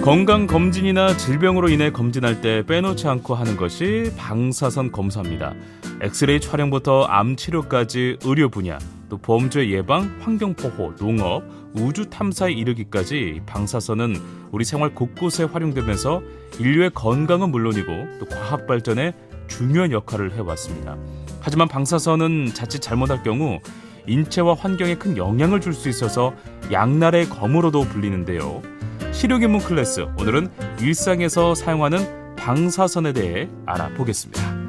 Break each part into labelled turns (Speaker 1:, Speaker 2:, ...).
Speaker 1: 건강검진이나 질병으로 인해 검진할 때 빼놓지 않고 하는 것이 방사선 검사입니다. 엑스레이 촬영부터 암 치료까지 의료 분야, 또 범죄 예방, 환경보호, 농업, 우주 탐사에 이르기까지 방사선은 우리 생활 곳곳에 활용되면서 인류의 건강은 물론이고 또 과학 발전에 중요한 역할을 해왔습니다. 하지만 방사선은 자칫 잘못할 경우 인체와 환경에 큰 영향을 줄 수 있어서 양날의 검으로도 불리는데요. 실용인문 클래스, 오늘은 일상에서 사용하는 방사선에 대해 알아보겠습니다.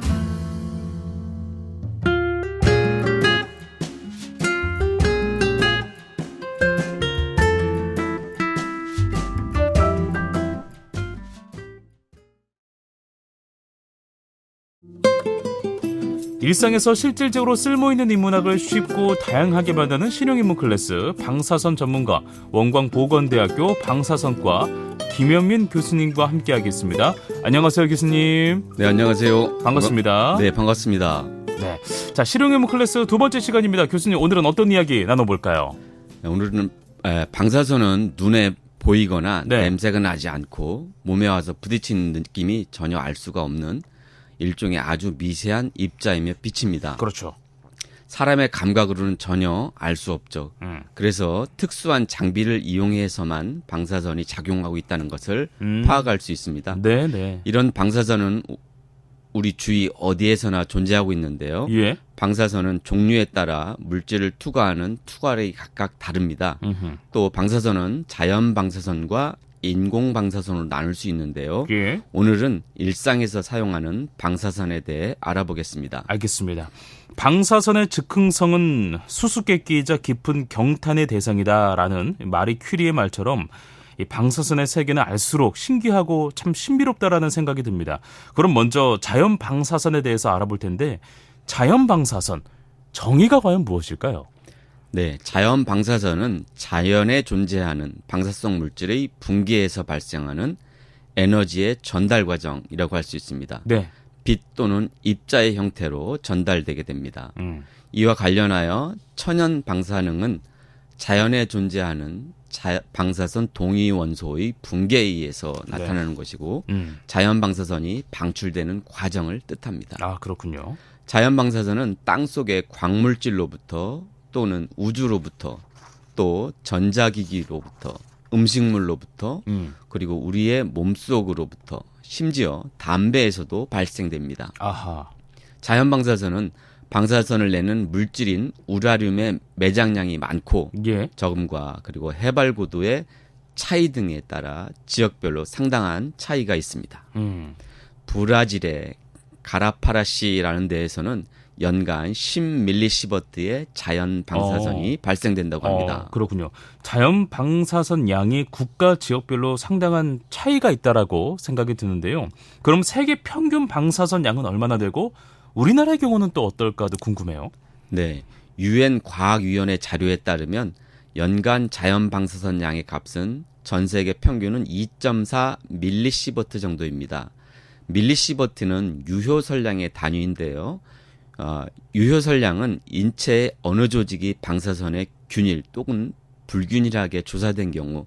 Speaker 1: 일상에서 실질적으로 쓸모있는 인문학을 쉽고 다양하게 만드는 실용인문 클래스, 방사선 전문가 원광보건대학교 방사선과 김현민 교수님과 함께하겠습니다. 안녕하세요, 교수님.
Speaker 2: 네, 안녕하세요.
Speaker 1: 반갑습니다.
Speaker 2: 네, 반갑습니다.
Speaker 1: 네, 자, 실용인문 클래스 두 번째 시간입니다. 교수님, 오늘은 어떤 이야기 나눠볼까요?
Speaker 2: 네, 오늘은 방사선은 눈에 보이거나
Speaker 1: 네.
Speaker 2: 냄새가 나지 않고 몸에 와서 부딪히는 느낌이 전혀 알 수가 없는 일종의 아주 미세한 입자이며 빛입니다.
Speaker 1: 그렇죠.
Speaker 2: 사람의 감각으로는 전혀 알 수 없죠. 그래서 특수한 장비를 이용해서만 방사선이 작용하고 있다는 것을 파악할 수 있습니다.
Speaker 1: 네.
Speaker 2: 이런 방사선은 우리 주위 어디에서나 존재하고 있는데요.
Speaker 1: 예.
Speaker 2: 방사선은 종류에 따라 물질을 투과하는 투과력이 각각 다릅니다. 또 방사선은 자연 방사선과 인공 방사선으로 나눌 수 있는데요.
Speaker 1: 예.
Speaker 2: 오늘은 일상에서 사용하는 방사선에 대해 알아보겠습니다.
Speaker 1: 알겠습니다. 방사선의 즉흥성은 수수께끼이자 깊은 경탄의 대상이다라는 마리 큐리의 말처럼 이 방사선의 세계는 알수록 신기하고 참 신비롭다라는 생각이 듭니다. 그럼 먼저 자연 방사선에 대해서 알아볼 텐데, 자연 방사선 정의가 과연 무엇일까요?
Speaker 2: 네, 자연 방사선은 자연에 존재하는 방사성 물질의 붕괴에서 발생하는 에너지의 전달 과정이라고 할 수 있습니다.
Speaker 1: 네.
Speaker 2: 빛 또는 입자의 형태로 전달되게 됩니다. 이와 관련하여 천연 방사능은 자연에 존재하는 방사선 동위 원소의 붕괴에 의해서 나타나는 것이고 자연 방사선이 방출되는 과정을 뜻합니다.
Speaker 1: 아, 그렇군요.
Speaker 2: 자연 방사선은 땅속의 광물질로부터 또는 우주로부터 또 전자기기로부터 음식물로부터 그리고 우리의 몸속으로부터 심지어 담배에서도 발생됩니다.
Speaker 1: 아하.
Speaker 2: 자연 방사선은 방사선을 내는 물질인 우라늄의 매장량이 많고
Speaker 1: 예.
Speaker 2: 적음과 그리고 해발 고도의 차이 등에 따라 지역별로 상당한 차이가 있습니다. 브라질의 가라파라시라는 데에서는 연간 10mS의 자연 방사선이 발생된다고 합니다.
Speaker 1: 그렇군요. 자연 방사선 양이 국가 지역별로 상당한 차이가 있다라고 생각이 드는데요. 그럼 세계 평균 방사선 양은 얼마나 되고 우리나라의 경우는 또 어떨까도 궁금해요.
Speaker 2: 네, 유엔 과학위원회 자료에 따르면 연간 자연 방사선 양의 값은 전 세계 평균은 2.4mS 정도입니다. 밀리시버트는 유효설량의 단위인데요. 유효설량은 인체의 어느 조직이 방사선의 균일 또는 불균일하게 조사된 경우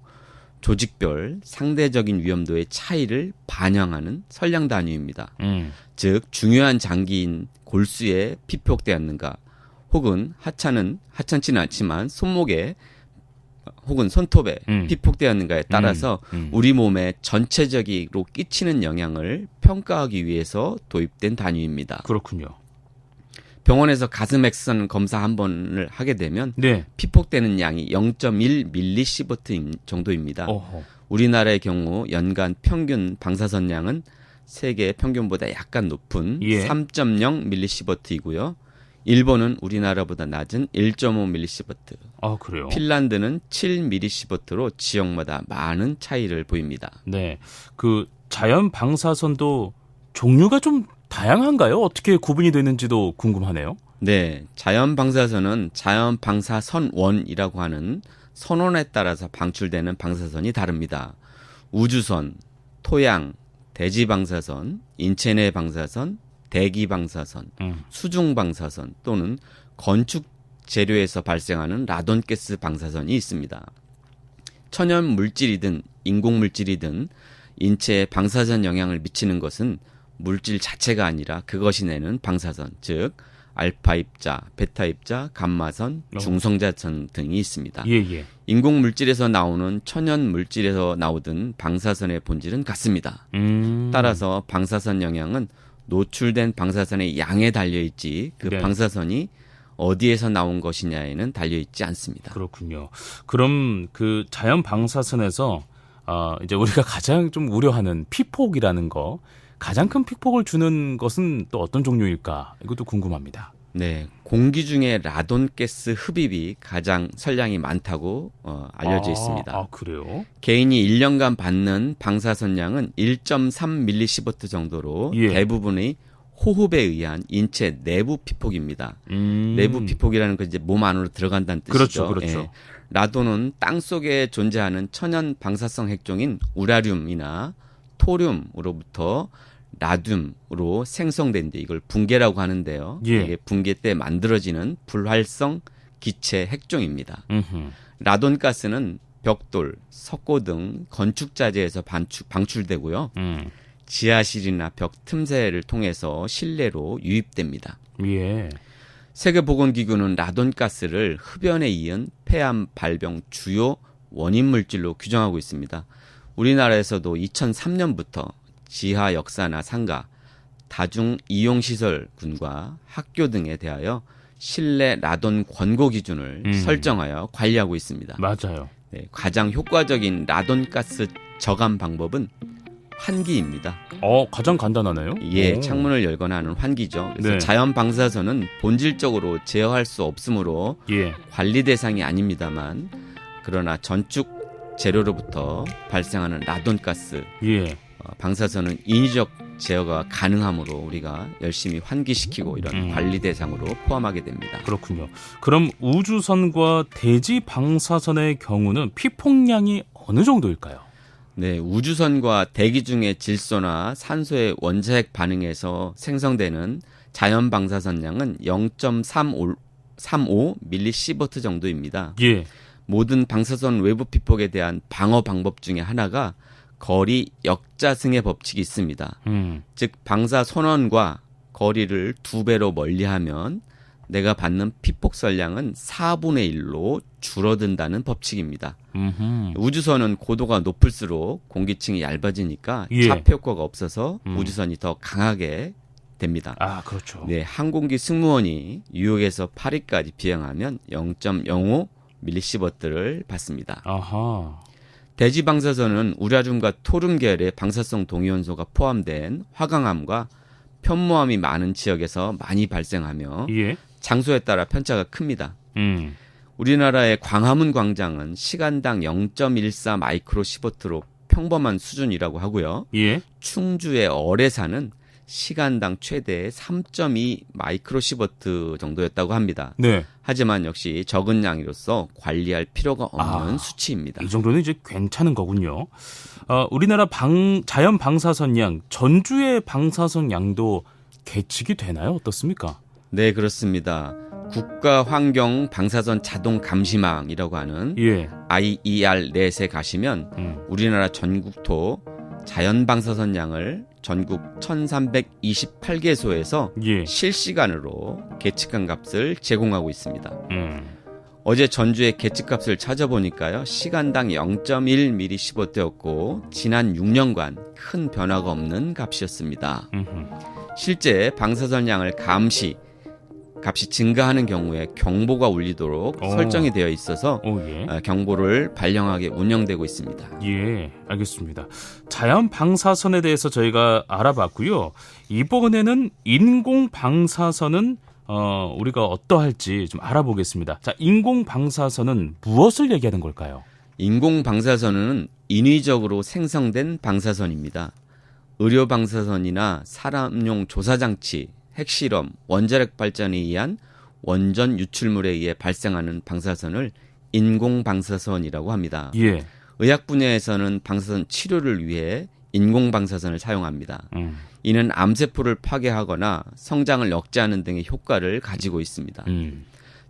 Speaker 2: 조직별 상대적인 위험도의 차이를 반영하는 설량 단위입니다. 즉 중요한 장기인 골수에 피폭되었는가 혹은 하찮지는 않지만 손목에 혹은 손톱에 피폭되었는가에 따라서 우리 몸에 전체적으로 끼치는 영향을 평가하기 위해서 도입된 단위입니다.
Speaker 1: 그렇군요.
Speaker 2: 병원에서 가슴 엑스선 검사 한 번을 하게 되면
Speaker 1: 네.
Speaker 2: 피폭되는 양이 0.1mS 정도입니다.
Speaker 1: 어허.
Speaker 2: 우리나라의 경우 연간 평균 방사선 양은 세계 평균보다 약간 높은 3.0mS이고요. 일본은 우리나라보다 낮은 1.5mS.
Speaker 1: 아, 그래요?
Speaker 2: 핀란드는 7mS로 지역마다 많은 차이를 보입니다.
Speaker 1: 네. 그 자연 방사선도 종류가 좀 다양한가요? 어떻게 구분이 되는지도 궁금하네요.
Speaker 2: 네, 자연 방사선은 자연 방사선원이라고 하는 선원에 따라서 방출되는 방사선이 다릅니다. 우주선, 토양, 대지 방사선, 인체 내 방사선, 대기 방사선, 수중 방사선 또는 건축 재료에서 발생하는 라돈가스 방사선이 있습니다. 천연 물질이든 인공 물질이든 인체에 방사선 영향을 미치는 것은 물질 자체가 아니라 그것이 내는 방사선, 즉 알파 입자, 베타 입자, 감마선, 중성자선 등이 있습니다.
Speaker 1: 예.
Speaker 2: 인공 물질에서 나오는 천연 물질에서 나오던 방사선의 본질은 같습니다. 따라서 방사선 영향은 노출된 방사선의 양에 달려있지 그
Speaker 1: 네.
Speaker 2: 방사선이 어디에서 나온 것이냐에는 달려있지 않습니다.
Speaker 1: 그렇군요. 그럼 그 자연 방사선에서 이제 우리가 가장 좀 우려하는 피폭이라는 거, 가장 큰 피폭을 주는 것은 또 어떤 종류일까? 이것도 궁금합니다.
Speaker 2: 네, 공기 중에 라돈가스 흡입이 가장 선량이 많다고 알려져 있습니다.
Speaker 1: 아, 그래요?
Speaker 2: 개인이 1년간 받는 방사선량은 1.3mSv 정도로
Speaker 1: 예.
Speaker 2: 대부분의 호흡에 의한 인체 내부 피폭입니다. 내부 피폭이라는 건 이제 몸 안으로 들어간다는 뜻이죠.
Speaker 1: 그렇죠.
Speaker 2: 예. 라돈은 땅 속에 존재하는 천연 방사성 핵종인 우라늄이나 토륨으로부터 라듐으로 생성된데 이걸 붕괴라고 하는데요.
Speaker 1: 예.
Speaker 2: 이게 붕괴 때 만들어지는 불활성 기체 핵종입니다.
Speaker 1: 음흠.
Speaker 2: 라돈가스는 벽돌, 석고 등 건축 자재에서 방출되고요. 지하실이나 벽 틈새를 통해서 실내로 유입됩니다.
Speaker 1: 예.
Speaker 2: 세계보건기구는 라돈가스를 흡연에 이은 폐암 발병 주요 원인 물질로 규정하고 있습니다. 우리나라에서도 2003년부터 지하 역사나 상가, 다중 이용시설군과 학교 등에 대하여 실내 라돈 권고 기준을 설정하여 관리하고 있습니다.
Speaker 1: 맞아요.
Speaker 2: 네, 가장 효과적인 라돈가스 저감 방법은 환기입니다.
Speaker 1: 가장 간단하네요.
Speaker 2: 예,
Speaker 1: 오.
Speaker 2: 창문을 열거나 하는 환기죠. 그래서
Speaker 1: 네.
Speaker 2: 자연 방사선은 본질적으로 제어할 수 없으므로
Speaker 1: 예.
Speaker 2: 관리 대상이 아닙니다만, 그러나 전축 재료로부터 발생하는 라돈가스
Speaker 1: 예.
Speaker 2: 방사선은 인위적 제어가 가능하므로 우리가 열심히 환기시키고 이런 관리 대상으로 포함하게 됩니다.
Speaker 1: 그렇군요. 그럼 우주선과 대지 방사선의 경우는 피폭량이 어느 정도일까요?
Speaker 2: 네, 우주선과 대기 중의 질소나 산소의 원자핵 반응에서 생성되는 자연 방사선량은 0.35mSv 정도입니다.
Speaker 1: 예.
Speaker 2: 모든 방사선 외부 피폭에 대한 방어 방법 중에 하나가 거리 역자승의 법칙이 있습니다. 즉 방사선원과 거리를 2배로 멀리하면 내가 받는 피폭설량은 4분의 1로 줄어든다는 법칙입니다. 우주선은 고도가 높을수록 공기층이 얇아지니까
Speaker 1: 예.
Speaker 2: 차폐 효과가 없어서 우주선이 더 강하게 됩니다.
Speaker 1: 아, 그렇죠.
Speaker 2: 네, 항공기 승무원이 뉴욕에서 파리까지 비행하면 0.05mSv를 받습니다.
Speaker 1: 아하.
Speaker 2: 대지 방사선은 우라늄과 토륨 계열의 방사성 동위원소가 포함된 화강암과 편모암이 많은 지역에서 많이 발생하며
Speaker 1: 예.
Speaker 2: 장소에 따라 편차가 큽니다.
Speaker 1: 음.
Speaker 2: 우리나라의 광화문 광장은 시간당 0.14 마이크로시버트로 평범한 수준이라고 하고요.
Speaker 1: 예.
Speaker 2: 충주의 어뢰산은 시간당 최대 3.2 마이크로시버트 정도였다고 합니다.
Speaker 1: 네.
Speaker 2: 하지만 역시 적은 양으로서 관리할 필요가 없는 수치입니다.
Speaker 1: 이 정도는 이제 괜찮은 거군요. 우리나라 자연 방사선 양, 전주의 방사선 양도 계측이 되나요? 어떻습니까?
Speaker 2: 네, 그렇습니다. 국가환경 방사선 자동 감시망이라고 하는
Speaker 1: 예.
Speaker 2: IER 넷에 가시면 우리나라 전국토 자연 방사선 양을 전국 1328개소에서
Speaker 1: 예.
Speaker 2: 실시간으로 계측한 값을 제공하고 있습니다. 어제 전주의 계측값을 찾아보니까요. 시간당 0.1mSv였고 지난 6년간 큰 변화가 없는 값이었습니다. 실제 방사선량을 값이 증가하는 경우에 경보가 울리도록 설정이 되어 있어서
Speaker 1: 예.
Speaker 2: 경보를 발령하게 운영되고 있습니다.
Speaker 1: 예, 알겠습니다. 자연 방사선에 대해서 저희가 알아봤고요. 이번에는 인공 방사선은 우리가 어떠할지 좀 알아보겠습니다. 자, 인공 방사선은 무엇을 얘기하는 걸까요?
Speaker 2: 인공 방사선은 인위적으로 생성된 방사선입니다. 의료 방사선이나 사람용 조사장치, 핵실험, 원자력 발전에 의한 원전 유출물에 의해 발생하는 방사선을 인공 방사선이라고 합니다.
Speaker 1: 예.
Speaker 2: 의학 분야에서는 방사선 치료를 위해 인공 방사선을 사용합니다. 이는 암세포를 파괴하거나 성장을 억제하는 등의 효과를 가지고 있습니다.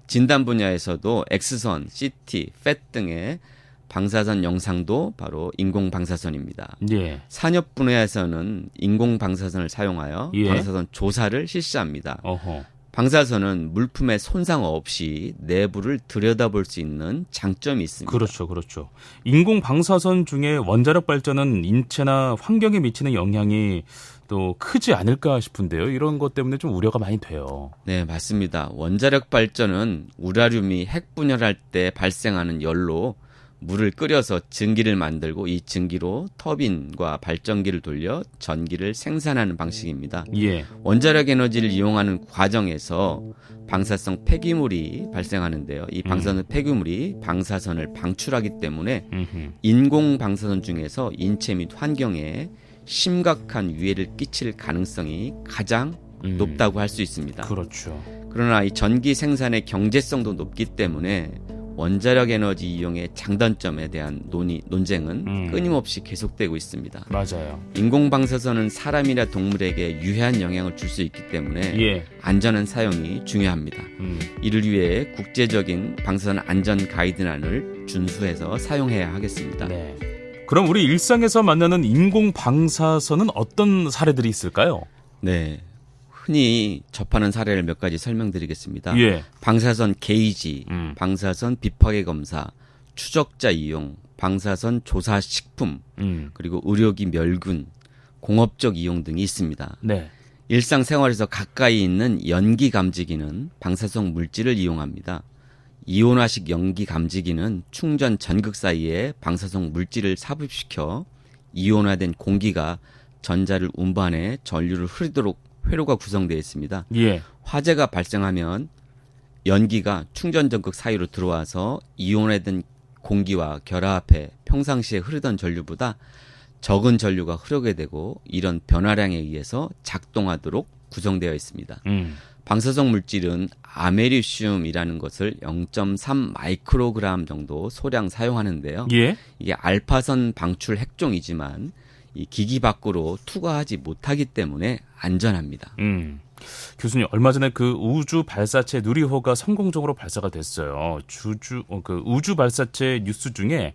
Speaker 2: 진단 분야에서도 X선, CT, FET 등의 방사선 영상도 바로 인공 방사선입니다.
Speaker 1: 예.
Speaker 2: 산업 분야에서는 인공 방사선을 사용하여
Speaker 1: 예.
Speaker 2: 방사선 조사를 실시합니다.
Speaker 1: 어허.
Speaker 2: 방사선은 물품의 손상 없이 내부를 들여다볼 수 있는 장점이 있습니다.
Speaker 1: 그렇죠, 그렇죠. 인공 방사선 중에 원자력 발전은 인체나 환경에 미치는 영향이 또 크지 않을까 싶은데요. 이런 것 때문에 좀 우려가 많이 돼요.
Speaker 2: 네, 맞습니다. 원자력 발전은 우라늄이 핵 분열할 때 발생하는 열로 물을 끓여서 증기를 만들고 이 증기로 터빈과 발전기를 돌려 전기를 생산하는 방식입니다.
Speaker 1: 예.
Speaker 2: 원자력 에너지를 이용하는 과정에서 방사성 폐기물이 발생하는데요. 이 방사선 폐기물이 방사선을 방출하기 때문에
Speaker 1: 음흠.
Speaker 2: 인공 방사선 중에서 인체 및 환경에 심각한 위해를 끼칠 가능성이 가장 높다고 할 수 있습니다.
Speaker 1: 그렇죠.
Speaker 2: 그러나 이 전기 생산의 경제성도 높기 때문에 원자력 에너지 이용의 장단점에 대한 논쟁은 끊임없이 계속되고 있습니다.
Speaker 1: 맞아요.
Speaker 2: 인공 방사선은 사람이나 동물에게 유해한 영향을 줄 수 있기 때문에
Speaker 1: 예.
Speaker 2: 안전한 사용이 중요합니다. 이를 위해 국제적인 방사선 안전 가이드란을 준수해서 사용해야 하겠습니다.
Speaker 1: 네. 그럼 우리 일상에서 만나는 인공 방사선은 어떤 사례들이 있을까요?
Speaker 2: 네. 흔히 접하는 사례를 몇 가지 설명드리겠습니다.
Speaker 1: 예.
Speaker 2: 방사선 게이지, 방사선 비파괴 검사, 추적자 이용, 방사선 조사 식품, 그리고 의료기 멸균, 공업적 이용 등이 있습니다.
Speaker 1: 네.
Speaker 2: 일상생활에서 가까이 있는 연기 감지기는 방사성 물질을 이용합니다. 이온화식 연기 감지기는 충전 전극 사이에 방사성 물질을 삽입시켜 이온화된 공기가 전자를 운반해 전류를 흐르도록 회로가 구성되어 있습니다.
Speaker 1: 예.
Speaker 2: 화재가 발생하면 연기가 충전 전극 사이로 들어와서 이온화된 공기와 결합해 평상시에 흐르던 전류보다 적은 전류가 흐르게 되고 이런 변화량에 의해서 작동하도록 구성되어 있습니다. 방사성 물질은 아메리슘이라는 것을 0.3 마이크로그램 정도 소량 사용하는데요.
Speaker 1: 예.
Speaker 2: 이게 알파선 방출 핵종이지만 이 기기 밖으로 투과하지 못하기 때문에 안전합니다.
Speaker 1: 교수님, 얼마 전에 그 우주 발사체 누리호가 성공적으로 발사가 됐어요. 그 우주 발사체 뉴스 중에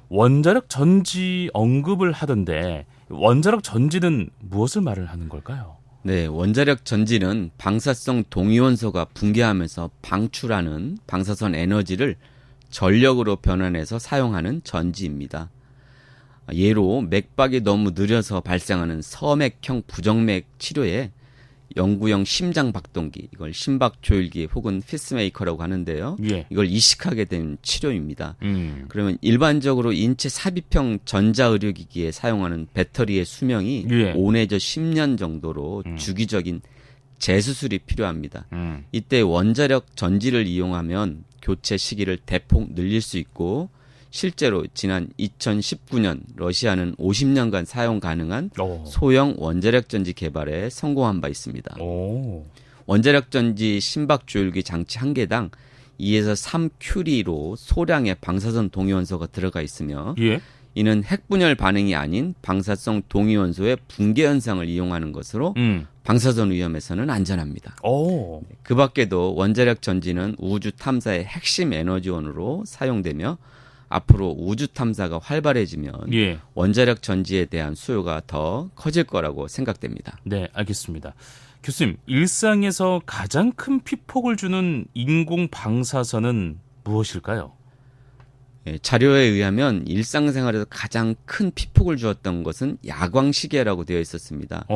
Speaker 1: 원자력 전지 언급을 하던데 원자력 전지는 무엇을 말을 하는 걸까요?
Speaker 2: 네, 원자력 전지는 방사성 동위원소가 붕괴하면서 방출하는 방사선 에너지를 전력으로 변환해서 사용하는 전지입니다. 예로 맥박이 너무 느려서 발생하는 서맥형 부정맥 치료에 영구형 심장 박동기, 이걸 심박조율기 혹은 피스메이커라고 하는데요.
Speaker 1: 예.
Speaker 2: 이걸 이식하게 된 치료입니다. 그러면 일반적으로 인체 삽입형 전자의료기기에 사용하는 배터리의 수명이
Speaker 1: 예.
Speaker 2: 5 내지 10년 정도로 주기적인 재수술이 필요합니다. 이때 원자력 전지를 이용하면 교체 시기를 대폭 늘릴 수 있고 실제로 지난 2019년 러시아는 50년간 사용 가능한 소형 원자력 전지 개발에 성공한 바 있습니다.
Speaker 1: 오.
Speaker 2: 원자력 전지 심박 조율기 장치 한 개당 2에서 3큐리로 소량의 방사선 동위원소가 들어가 있으며
Speaker 1: 예.
Speaker 2: 이는 핵분열 반응이 아닌 방사성 동위원소의 붕괴 현상을 이용하는 것으로 방사선 위험에서는 안전합니다.
Speaker 1: 오.
Speaker 2: 그 밖에도 원자력 전지는 우주 탐사의 핵심 에너지원으로 사용되며 앞으로 우주 탐사가 활발해지면
Speaker 1: 예.
Speaker 2: 원자력 전지에 대한 수요가 더 커질 거라고 생각됩니다.
Speaker 1: 네, 알겠습니다. 교수님, 일상에서 가장 큰 피폭을 주는 인공 방사선은 무엇일까요?
Speaker 2: 예, 자료에 의하면 일상생활에서 가장 큰 피폭을 주었던 것은 야광시계라고 되어 있었습니다.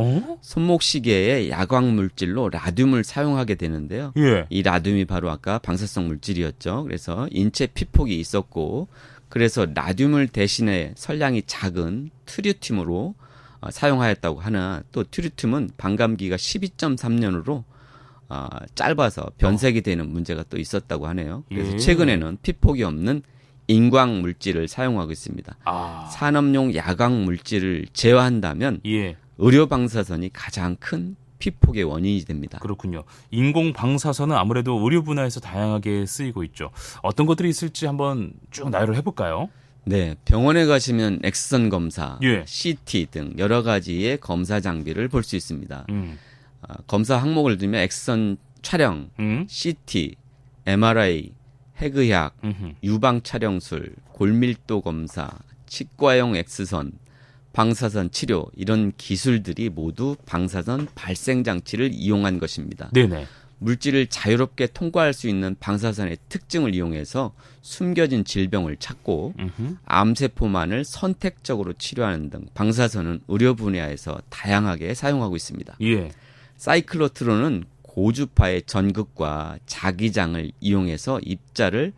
Speaker 2: 손목시계에 야광 물질로 라듐을 사용하게 되는데요.
Speaker 1: 예.
Speaker 2: 이 라듐이 바로 아까 방사성 물질이었죠. 그래서 인체 피폭이 있었고 그래서 라듐을 대신에 설량이 작은 트리튬으로 사용하였다고 하나 또 트리튬은 반감기가 12.3년으로 짧아서 변색이 되는 문제가 또 있었다고 하네요. 그래서 최근에는 피폭이 없는 인광 물질을 사용하고 있습니다. 산업용 야광 물질을 제어한다면
Speaker 1: 예.
Speaker 2: 의료 방사선이 가장 큰 피폭의 원인이 됩니다.
Speaker 1: 그렇군요. 인공 방사선은 아무래도 의료 분야에서 다양하게 쓰이고 있죠. 어떤 것들이 있을지 한번 쭉 나열을 해볼까요?
Speaker 2: 네, 병원에 가시면 엑스선 검사,
Speaker 1: 예.
Speaker 2: CT 등 여러 가지의 검사 장비를 볼 수 있습니다. 검사 항목을 들면 엑스선 촬영, CT, MRI, 핵의학,
Speaker 1: 음흠.
Speaker 2: 유방 촬영술, 골밀도 검사, 치과용 X선, 방사선 치료 이런 기술들이 모두 방사선 발생 장치를 이용한 것입니다.
Speaker 1: 네네.
Speaker 2: 물질을 자유롭게 통과할 수 있는 방사선의 특징을 이용해서 숨겨진 질병을 찾고
Speaker 1: 음흠.
Speaker 2: 암세포만을 선택적으로 치료하는 등 방사선은 의료 분야에서 다양하게 사용하고 있습니다.
Speaker 1: 예.
Speaker 2: 사이클로트론은 고주파의 전극과 자기장을 이용해서 입자를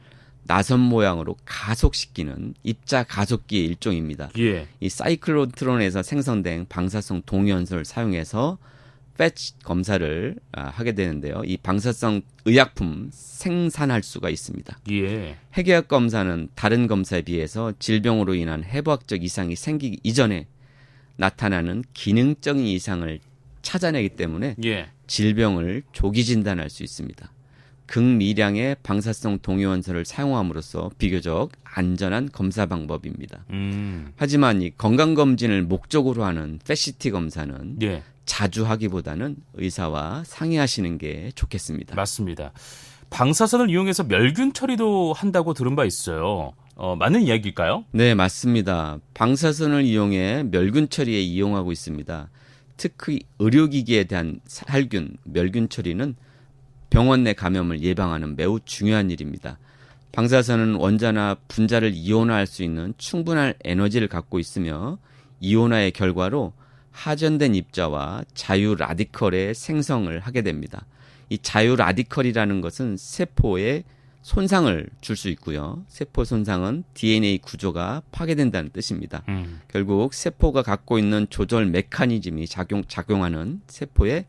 Speaker 2: 나선 모양으로 가속시키는 입자 가속기의 일종입니다.
Speaker 1: 예.
Speaker 2: 이 사이클로트론에서 생성된 방사성 동위원소를 사용해서 패치 검사를 하게 되는데요. 이 방사성 의약품 생산할 수가 있습니다.
Speaker 1: 예.
Speaker 2: 핵의학 검사는 다른 검사에 비해서 질병으로 인한 해부학적 이상이 생기기 이전에 나타나는 기능적인 이상을 찾아내기 때문에
Speaker 1: 예.
Speaker 2: 질병을 조기 진단할 수 있습니다. 극미량의 방사성 동위원소를 사용함으로써 비교적 안전한 검사 방법입니다. 하지만 이 건강검진을 목적으로 하는 패시티 검사는
Speaker 1: 예.
Speaker 2: 자주 하기보다는 의사와 상의하시는 게 좋겠습니다.
Speaker 1: 맞습니다. 방사선을 이용해서 멸균 처리도 한다고 들은 바 있어요. 맞는 이야기일까요?
Speaker 2: 네, 맞습니다. 방사선을 이용해 멸균 처리에 이용하고 있습니다. 특히 의료기기에 대한 살균, 멸균 처리는 병원 내 감염을 예방하는 매우 중요한 일입니다. 방사선은 원자나 분자를 이온화할 수 있는 충분한 에너지를 갖고 있으며 이온화의 결과로 하전된 입자와 자유 라디컬의 생성을 하게 됩니다. 이 자유 라디컬이라는 것은 세포에 손상을 줄 수 있고요. 세포 손상은 DNA 구조가 파괴된다는 뜻입니다. 결국 세포가 갖고 있는 조절 메커니즘이 작용하는 세포의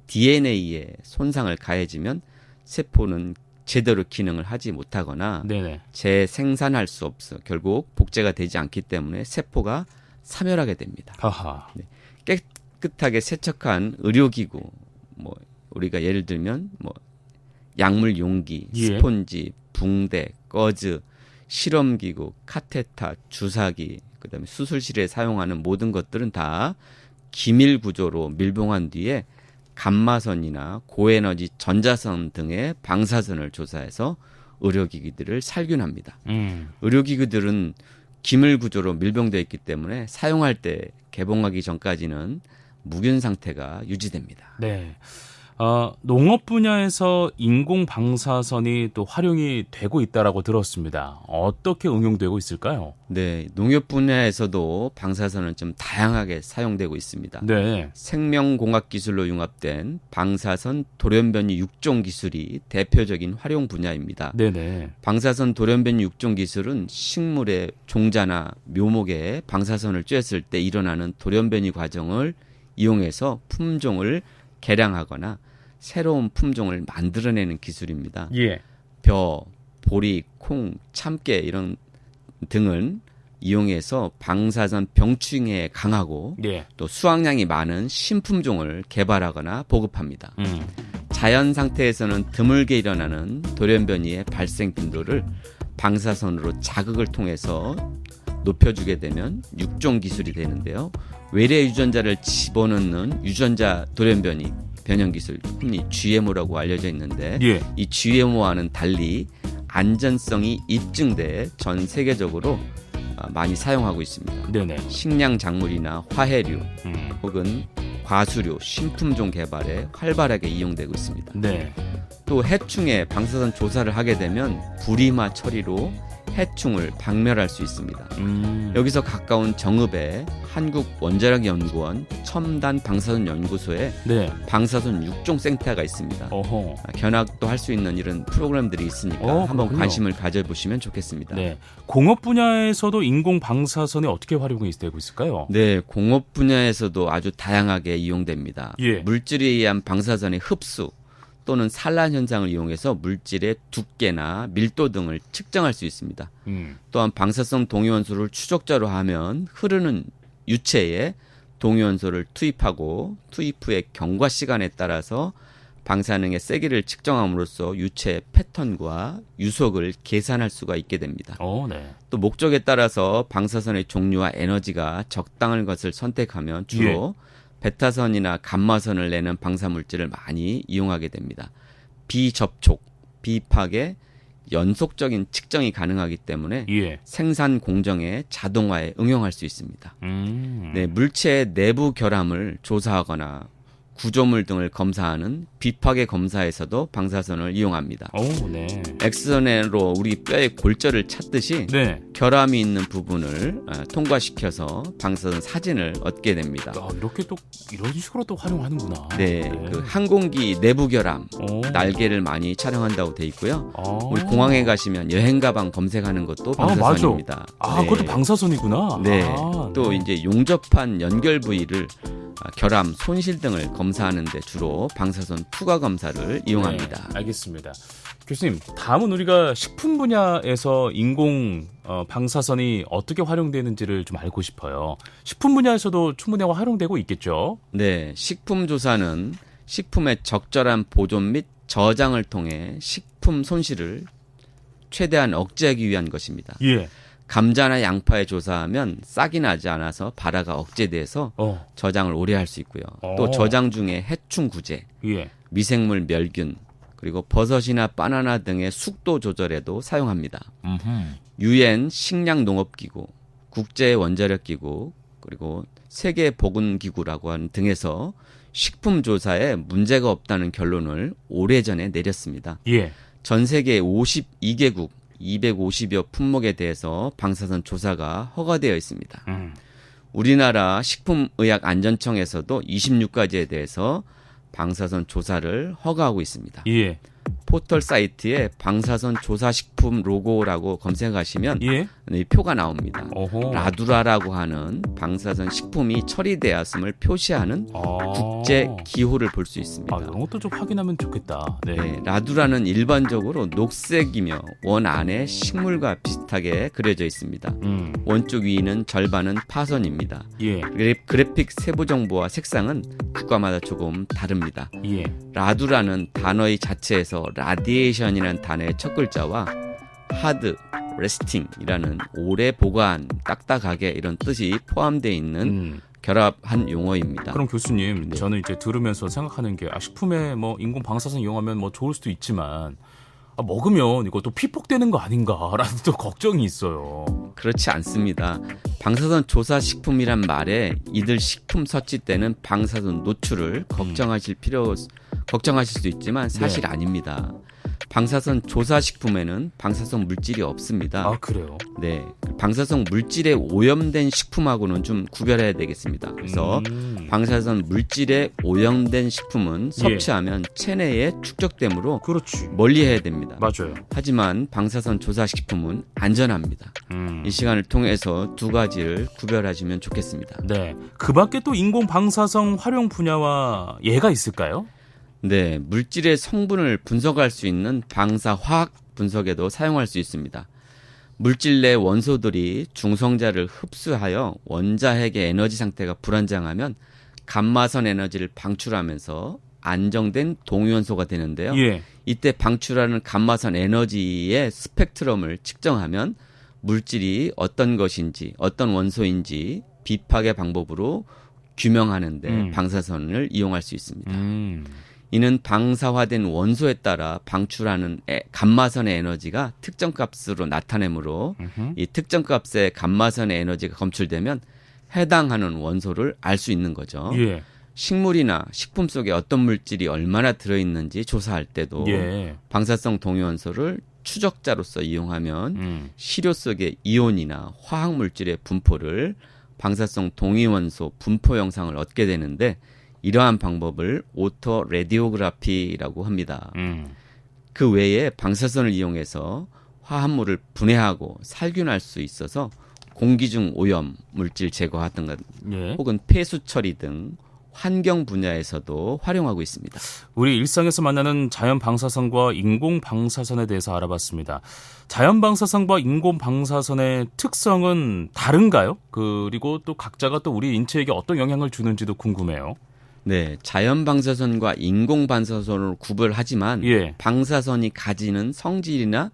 Speaker 2: DNA에 손상을 가해지면 세포는 제대로 기능을 하지 못하거나
Speaker 1: 네네.
Speaker 2: 재생산할 수 없어 결국 복제가 되지 않기 때문에 세포가 사멸하게 됩니다.
Speaker 1: 하하.
Speaker 2: 깨끗하게 세척한 의료기구, 뭐 우리가 예를 들면 뭐 약물 용기,
Speaker 1: 예.
Speaker 2: 스폰지, 붕대, 거즈, 실험기구, 카테타, 주사기, 그다음에 수술실에 사용하는 모든 것들은 다 기밀 구조로 밀봉한 뒤에 감마선이나 고에너지 전자선 등의 방사선을 조사해서 의료기기들을 살균합니다. 의료기기들은 기밀 구조로 밀봉되어 있기 때문에 사용할 때 개봉하기 전까지는 무균 상태가 유지됩니다.
Speaker 1: 네. 농업 분야에서 인공 방사선이 또 활용이 되고 있다라고 들었습니다. 어떻게 응용되고 있을까요?
Speaker 2: 네, 농업 분야에서도 방사선은 좀 다양하게 사용되고 있습니다.
Speaker 1: 네.
Speaker 2: 생명공학 기술로 융합된 방사선 돌연변이 육종 기술이 대표적인 활용 분야입니다.
Speaker 1: 네네.
Speaker 2: 방사선 돌연변이 육종 기술은 식물의 종자나 묘목에 방사선을 쬐었을 때 일어나는 돌연변이 과정을 이용해서 품종을 개량하거나 새로운 품종을 만들어내는 기술입니다.
Speaker 1: 예.
Speaker 2: 벼, 보리, 콩, 참깨 이런 등을 이용해서 방사선 병충해에 강하고
Speaker 1: 예.
Speaker 2: 또 수확량이 많은 신품종을 개발하거나 보급합니다. 자연 상태에서는 드물게 일어나는 돌연변이의 발생 빈도를 방사선으로 자극을 통해서 높여주게 되면 육종 기술이 되는데요. 외래 유전자를 집어넣는 유전자 돌연변이 변형 기술, 흔히 GMO라고 알려져 있는데
Speaker 1: 예.
Speaker 2: 이 GMO와는 달리 안전성이 입증돼 전 세계적으로 많이 사용하고 있습니다.
Speaker 1: 네네.
Speaker 2: 식량 작물이나 화해류 혹은 과수료, 신품종 개발에 활발하게 이용되고 있습니다.
Speaker 1: 네.
Speaker 2: 또 해충의 방사선 조사를 하게 되면 불임화 처리로 해충을 박멸할 수 있습니다. 여기서 가까운 정읍의 한국원자력연구원 첨단 방사선 연구소에
Speaker 1: 네.
Speaker 2: 방사선 육종 센터가 있습니다.
Speaker 1: 어허.
Speaker 2: 견학도 할 수 있는 이런 프로그램들이 있으니까 한번
Speaker 1: 그렇군요.
Speaker 2: 관심을 가져보시면 좋겠습니다.
Speaker 1: 네. 공업 분야에서도 인공 방사선이 어떻게 활용이 되고 있을까요?
Speaker 2: 네, 공업 분야에서도 아주 다양하게 이용됩니다.
Speaker 1: 예.
Speaker 2: 물질에 의한 방사선의 흡수 또는 산란 현상을 이용해서 물질의 두께나 밀도 등을 측정할 수 있습니다. 또한 방사성 동위원소를 추적자로 하면 흐르는 유체에 동위원소를 투입하고 투입 후의 경과 시간에 따라서 방사능의 세기를 측정함으로써 유체의 패턴과 유속을 계산할 수가 있게 됩니다.
Speaker 1: 네.
Speaker 2: 또 목적에 따라서 방사선의 종류와 에너지가 적당한 것을 선택하면 주로 베타선이나 감마선을 내는 방사물질을 많이 이용하게 됩니다. 비접촉, 비파괴, 연속적인 측정이 가능하기 때문에
Speaker 1: 예.
Speaker 2: 생산 공정의 자동화에 응용할 수 있습니다. 네, 물체의 내부 결함을 조사하거나 구조물 등을 검사하는 비파괴 검사에서도 방사선을 이용합니다.
Speaker 1: 오, 네.
Speaker 2: 엑스선으로 우리 뼈의 골절을 찾듯이
Speaker 1: 네.
Speaker 2: 결함이 있는 부분을 통과시켜서 방사선 사진을 얻게 됩니다.
Speaker 1: 아, 이렇게 또 이런 식으로 또 활용하는구나.
Speaker 2: 네, 그 항공기 내부 결함,
Speaker 1: 오.
Speaker 2: 날개를 많이 촬영한다고 돼 있고요.
Speaker 1: 아.
Speaker 2: 우리 공항에 가시면 여행 가방 검색하는 것도 방사선입니다.
Speaker 1: 아,
Speaker 2: 네.
Speaker 1: 그것도 방사선이구나.
Speaker 2: 네.
Speaker 1: 아,
Speaker 2: 또
Speaker 1: 네.
Speaker 2: 이제 용접한 연결 부위를 결함, 손실 등을 검사하는 데 주로 방사선 투과 검사를 이용합니다.
Speaker 1: 네, 알겠습니다. 교수님, 다음은 우리가 식품 분야에서 인공 방사선이 어떻게 활용되는지를 좀 알고 싶어요. 식품 분야에서도 충분히 활용되고 있겠죠?
Speaker 2: 네, 식품 조사는 식품의 적절한 보존 및 저장을 통해 식품 손실을 최대한 억제하기 위한 것입니다.
Speaker 1: 예.
Speaker 2: 감자나 양파에 조사하면 싹이 나지 않아서 발화가 억제돼서 저장을 오래 할 수 있고요. 또 저장 중에 해충 구제,
Speaker 1: 예.
Speaker 2: 미생물 멸균, 그리고 버섯이나 바나나 등의 숙도 조절에도 사용합니다. 유엔 식량농업기구, 국제원자력기구, 그리고 세계보건기구라고 하는 등에서 식품 조사에 문제가 없다는 결론을 오래전에 내렸습니다.
Speaker 1: 예.
Speaker 2: 전 세계 52개국 250여 품목에 대해서 방사선 조사가 허가되어 있습니다. 우리나라 식품의약안전청에서도 26가지에 대해서 방사선 조사를 허가하고 있습니다.
Speaker 1: 예.
Speaker 2: 포털 사이트에 방사선 조사식품 로고라고 검색하시면
Speaker 1: 예.
Speaker 2: 이 표가 나옵니다.
Speaker 1: 어허.
Speaker 2: 라두라라고 하는 방사선 식품이 처리되었음을 표시하는 국제 기호를 볼 수 있습니다.
Speaker 1: 아, 이런 것도 좀 확인하면 좋겠다. 네.
Speaker 2: 네, 라두라는 일반적으로 녹색이며 원 안에 식물과 비슷하게 그려져 있습니다. 원쪽 위는 절반은 파선입니다.
Speaker 1: 예.
Speaker 2: 그래픽 세부 정보와 색상은 국가마다 조금 다릅니다.
Speaker 1: 예.
Speaker 2: 라두라는 단어의 자체에서 라디에이션이라는 단어의 첫 글자와 하드, 레스팅이라는 오래 보관, 딱딱하게 이런 뜻이 포함되어 있는 결합한 용어입니다.
Speaker 1: 그럼 교수님,
Speaker 2: 네.
Speaker 1: 저는 이제 들으면서 생각하는 게 식품에 뭐 인공 방사선 이용하면 뭐 좋을 수도 있지만 먹으면 이거 또 피폭되는 거 아닌가라는 또 걱정이 있어요.
Speaker 2: 그렇지 않습니다. 방사선 조사 식품이란 말에 이들 식품 섭취 때는 방사선 노출을 걱정하실 수 있지만 사실
Speaker 1: 네.
Speaker 2: 아닙니다. 방사선 조사 식품에는 방사성 물질이 없습니다.
Speaker 1: 아, 그래요?
Speaker 2: 네, 방사성 물질에 오염된 식품하고는 좀 구별해야 되겠습니다. 그래서 방사선 물질에 오염된 식품은 섭취하면 체내에 축적되므로
Speaker 1: 그렇지.
Speaker 2: 멀리해야 됩니다.
Speaker 1: 맞아요.
Speaker 2: 하지만 방사선 조사 식품은 안전합니다. 이 시간을 통해서 두 가지를 구별하시면 좋겠습니다.
Speaker 1: 네. 그 밖에 또 인공 방사성 활용 분야와 예가 있을까요?
Speaker 2: 네, 물질의 성분을 분석할 수 있는 방사화학 분석에도 사용할 수 있습니다. 물질 내 원소들이 중성자를 흡수하여 원자핵의 에너지 상태가 불안정하면 감마선 에너지를 방출하면서 안정된 동위원소가 되는데요.
Speaker 1: 예.
Speaker 2: 이때 방출하는 감마선 에너지의 스펙트럼을 측정하면 물질이 어떤 것인지, 어떤 원소인지 비파괴 방법으로 규명하는데 방사선을 이용할 수 있습니다. 이는 방사화된 원소에 따라 방출하는 감마선의 에너지가 특정 값으로 나타내므로 이 특정 값의 감마선의 에너지가 검출되면 해당하는 원소를 알 수 있는 거죠.
Speaker 1: 예.
Speaker 2: 식물이나 식품 속에 어떤 물질이 얼마나 들어있는지 조사할 때도
Speaker 1: 예.
Speaker 2: 방사성 동위원소를 추적자로서 이용하면 시료 속의 이온이나 화학 물질의 분포를 방사성 동위원소 분포 영상을 얻게 되는데 이러한 방법을 오토 레디오그라피라고 합니다. 그 외에 방사선을 이용해서 화합물을 분해하고 살균할 수 있어서 공기 중 오염 물질 제거하든가
Speaker 1: 예.
Speaker 2: 혹은 폐수 처리 등 환경 분야에서도 활용하고 있습니다.
Speaker 1: 우리 일상에서 만나는 자연 방사선과 인공 방사선에 대해서 알아봤습니다. 자연 방사선과 인공 방사선의 특성은 다른가요? 그리고 또 각자가 또 우리 인체에게 어떤 영향을 주는지도 궁금해요.
Speaker 2: 네, 자연 방사선과 인공 방사선을 구별하지만
Speaker 1: 예.
Speaker 2: 방사선이 가지는 성질이나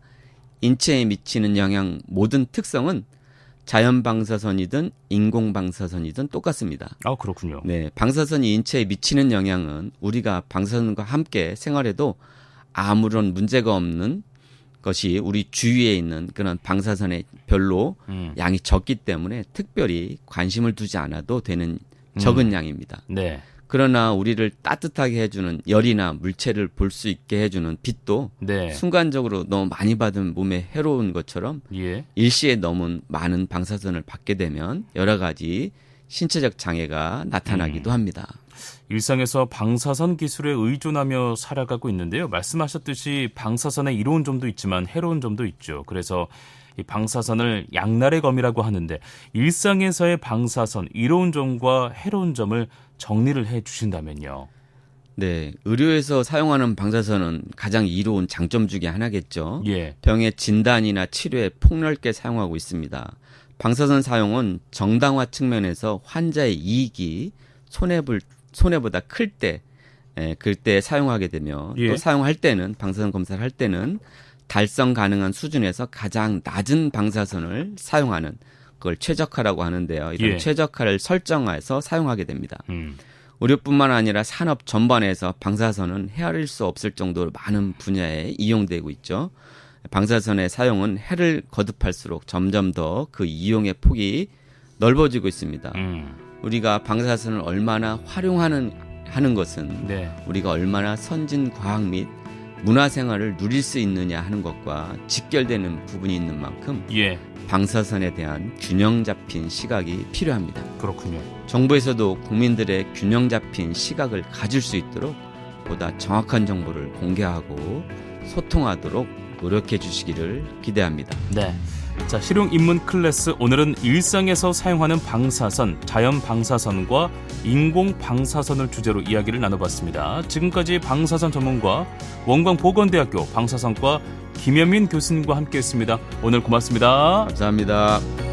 Speaker 2: 인체에 미치는 영향 모든 특성은 자연 방사선이든 인공 방사선이든 똑같습니다.
Speaker 1: 아, 그렇군요.
Speaker 2: 네, 방사선이 인체에 미치는 영향은 우리가 방사선과 함께 생활해도 아무런 문제가 없는 것이 우리 주위에 있는 그런 방사선의 별로 양이 적기 때문에 특별히 관심을 두지 않아도 되는 적은 양입니다.
Speaker 1: 네.
Speaker 2: 그러나 우리를 따뜻하게 해주는 열이나 물체를 볼 수 있게 해주는 빛도
Speaker 1: 네.
Speaker 2: 순간적으로 너무 많이 받으면 몸에 해로운 것처럼
Speaker 1: 예.
Speaker 2: 일시에 너무 많은 방사선을 받게 되면 여러 가지 신체적 장애가 나타나기도 합니다.
Speaker 1: 일상에서 방사선 기술에 의존하며 살아가고 있는데요. 말씀하셨듯이 방사선의 이로운 점도 있지만 해로운 점도 있죠. 그래서 이 방사선을 양날의 검이라고 하는데 일상에서의 방사선 이로운 점과 해로운 점을 정리를 해 주신다면요.
Speaker 2: 네, 의료에서 사용하는 방사선은 가장 이로운 장점 중에 하나겠죠.
Speaker 1: 예.
Speaker 2: 병의 진단이나 치료에 폭넓게 사용하고 있습니다. 방사선 사용은 정당화 측면에서 환자의 이익이 손해보다 클 때, 그때 사용하게 되며
Speaker 1: 예.
Speaker 2: 또 사용할 때는 방사선 검사를 할 때는 달성 가능한 수준에서 가장 낮은 방사선을 사용하는 그걸 최적화라고 하는데요. 이런
Speaker 1: 예.
Speaker 2: 최적화를 설정해서 사용하게 됩니다. 의료뿐만 아니라 산업 전반에서 방사선은 헤아릴 수 없을 정도로 많은 분야에 이용되고 있죠. 방사선의 사용은 해를 거듭할수록 점점 더 그 이용의 폭이 넓어지고 있습니다. 우리가 방사선을 얼마나 활용하는 것은
Speaker 1: 네.
Speaker 2: 우리가 얼마나 선진 과학 및 문화생활을 누릴 수 있느냐 하는 것과 직결되는 부분이 있는 만큼
Speaker 1: 예.
Speaker 2: 방사선에 대한 균형 잡힌 시각이 필요합니다.
Speaker 1: 그렇군요.
Speaker 2: 정부에서도 국민들의 균형 잡힌 시각을 가질 수 있도록 보다 정확한 정보를 공개하고 소통하도록 노력해 주시기를 기대합니다.
Speaker 1: 네. 자, 실용 입문 클래스 오늘은 일상에서 사용하는 방사선, 자연 방사선과 인공 방사선을 주제로 이야기를 나눠봤습니다. 지금까지 방사선 전문가 원광보건대학교 방사선과 김현민 교수님과 함께했습니다. 오늘 고맙습니다.
Speaker 2: 감사합니다.